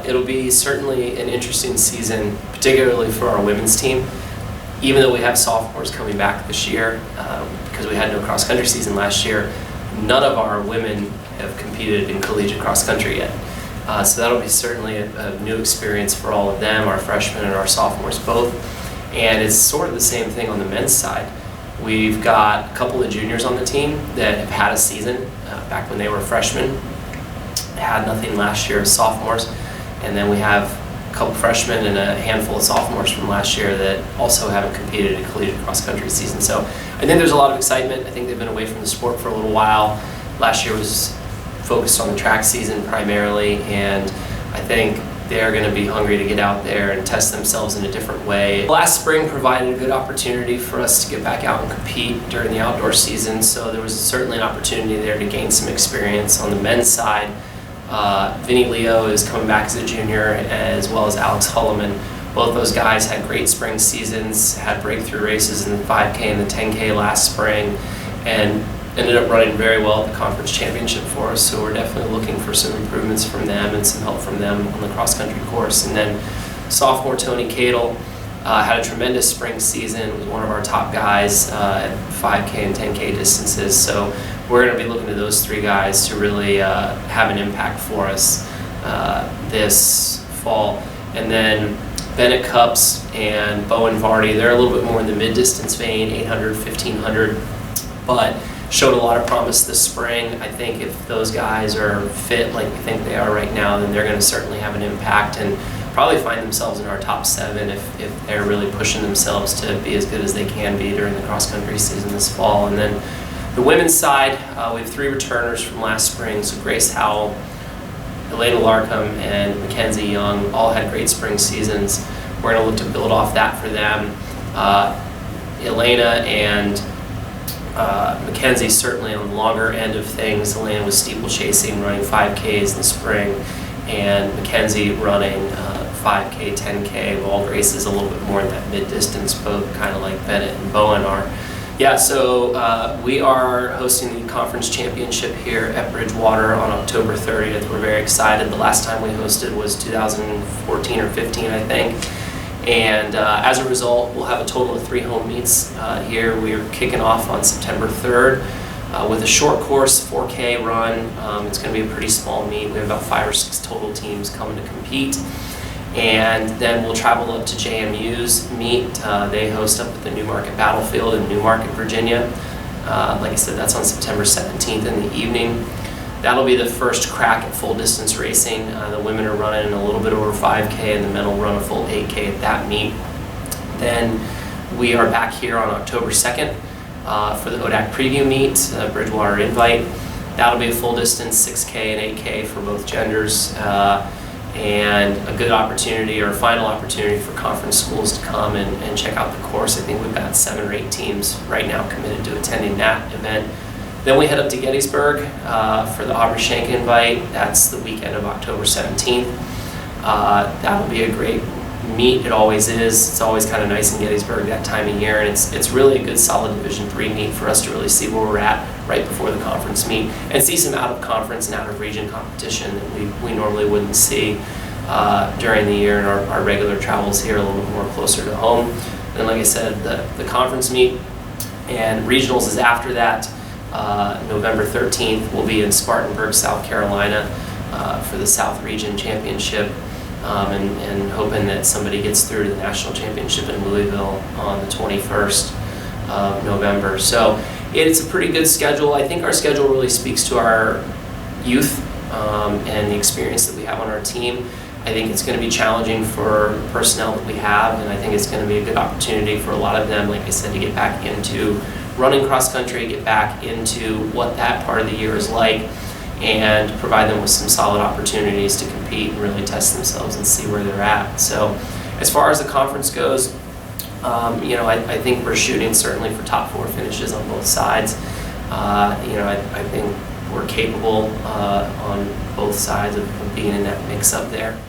It'll be certainly an interesting season, particularly for our women's team. Even though we have sophomores coming back this year, because we had no cross-country season last year, none of our women have competed in collegiate cross-country yet. So that'll be certainly a new experience for all of them, our freshmen and our sophomores both. And it's sort of the same thing on the men's side. We've got a couple of juniors on the team that have had a season back when they were freshmen, had nothing last year as sophomores. And then we have a couple freshmen and a handful of sophomores from last year that also haven't competed in collegiate cross-country season. So I think there's a lot of excitement. I think they've been away from the sport for a little while. Last year was focused on the track season primarily, and I think they're going to be hungry to get out there and test themselves in a different way. Last spring provided a good opportunity for us to get back out and compete during the outdoor season, so there was certainly an opportunity there to gain some experience. On the men's side, Vinny Leo is coming back as a junior, as well as Alex Hulleman. Both those guys had great spring seasons, had breakthrough races in the 5K and the 10K last spring, and ended up running very well at the conference championship for us. So we're definitely looking for some improvements from them and some help from them on the cross-country course. And then sophomore Tony Cadle had a tremendous spring season, was one of our top guys at 5K and 10K distances. So we're going to be looking to those three guys to really have an impact for us this fall. And then Bennett Cups and Bowen Vardy, they're a little bit more in the mid-distance vein, 800, 1500, but showed a lot of promise this spring. I think if those guys are fit like we think they are right now, then they're going to certainly have an impact and probably find themselves in our top 7 if they're really pushing themselves to be as good as they can be during the cross-country season this fall. And then the women's side, we have 3 returners from last spring, so Grace Howell, Elena Larkham, and Mackenzie Young all had great spring seasons. We're going to look to build off that for them. Elena and Mackenzie certainly on the longer end of things. Elena was steeplechasing, running 5Ks in the spring, and Mackenzie running 5K, 10K, while Grace is a little bit more in that mid-distance boat, kind of like Bennett and Bowen are. Yeah, so we are hosting the conference championship here at Bridgewater on October 30th. We're very excited. The last time we hosted was 2014 or 15, I think. And as a result, we'll have a total of 3 home meets here. We're kicking off on September 3rd with a short course 4K run. It's going to be a pretty small meet. We have about 5 or 6 total teams coming to compete. And then we'll travel up to JMU's meet. They host up at the Newmarket Battlefield in Newmarket, Virginia. Like I said, that's on September 17th in the evening. That'll be the first crack at full distance racing. The women are running a little bit over 5K and the men will run a full 8K at that meet. Then we are back here on October 2nd for the ODAC preview meet, Bridgewater Invite. That'll be a full distance 6K and 8K for both genders. And a good opportunity, or a final opportunity, for conference schools to come and check out the course. I think we've got 7 or 8 teams right now committed to attending that event. Then we head up to Gettysburg for the Aubrey Shank Invite. That's the weekend of October 17th. That'll be a great meet. It always is. It's always kind of nice in Gettysburg that time of year, and it's really a good solid Division III meet for us to really see where we're at right before the conference meet and see some out-of-conference and out-of-region competition that we normally wouldn't see during the year in our regular travels here, a little bit more closer to home. And like I said, the conference meet and regionals is after that. November 13th, we'll be in Spartanburg, South Carolina for the South Region Championship, and hoping that somebody gets through to the National Championship in Louisville on the 21st of November. So it's a pretty good schedule. I think our schedule really speaks to our youth and the experience that we have on our team. I think it's going to be challenging for the personnel that we have, and I think it's going to be a good opportunity for a lot of them, like I said, to get back into running cross-country, get back into what that part of the year is like, and provide them with some solid opportunities to compete and really test themselves and see where they're at. So as far as the conference goes, I think we're shooting certainly for top 4 finishes on both sides. I think we're capable on both sides of being in that mix up there.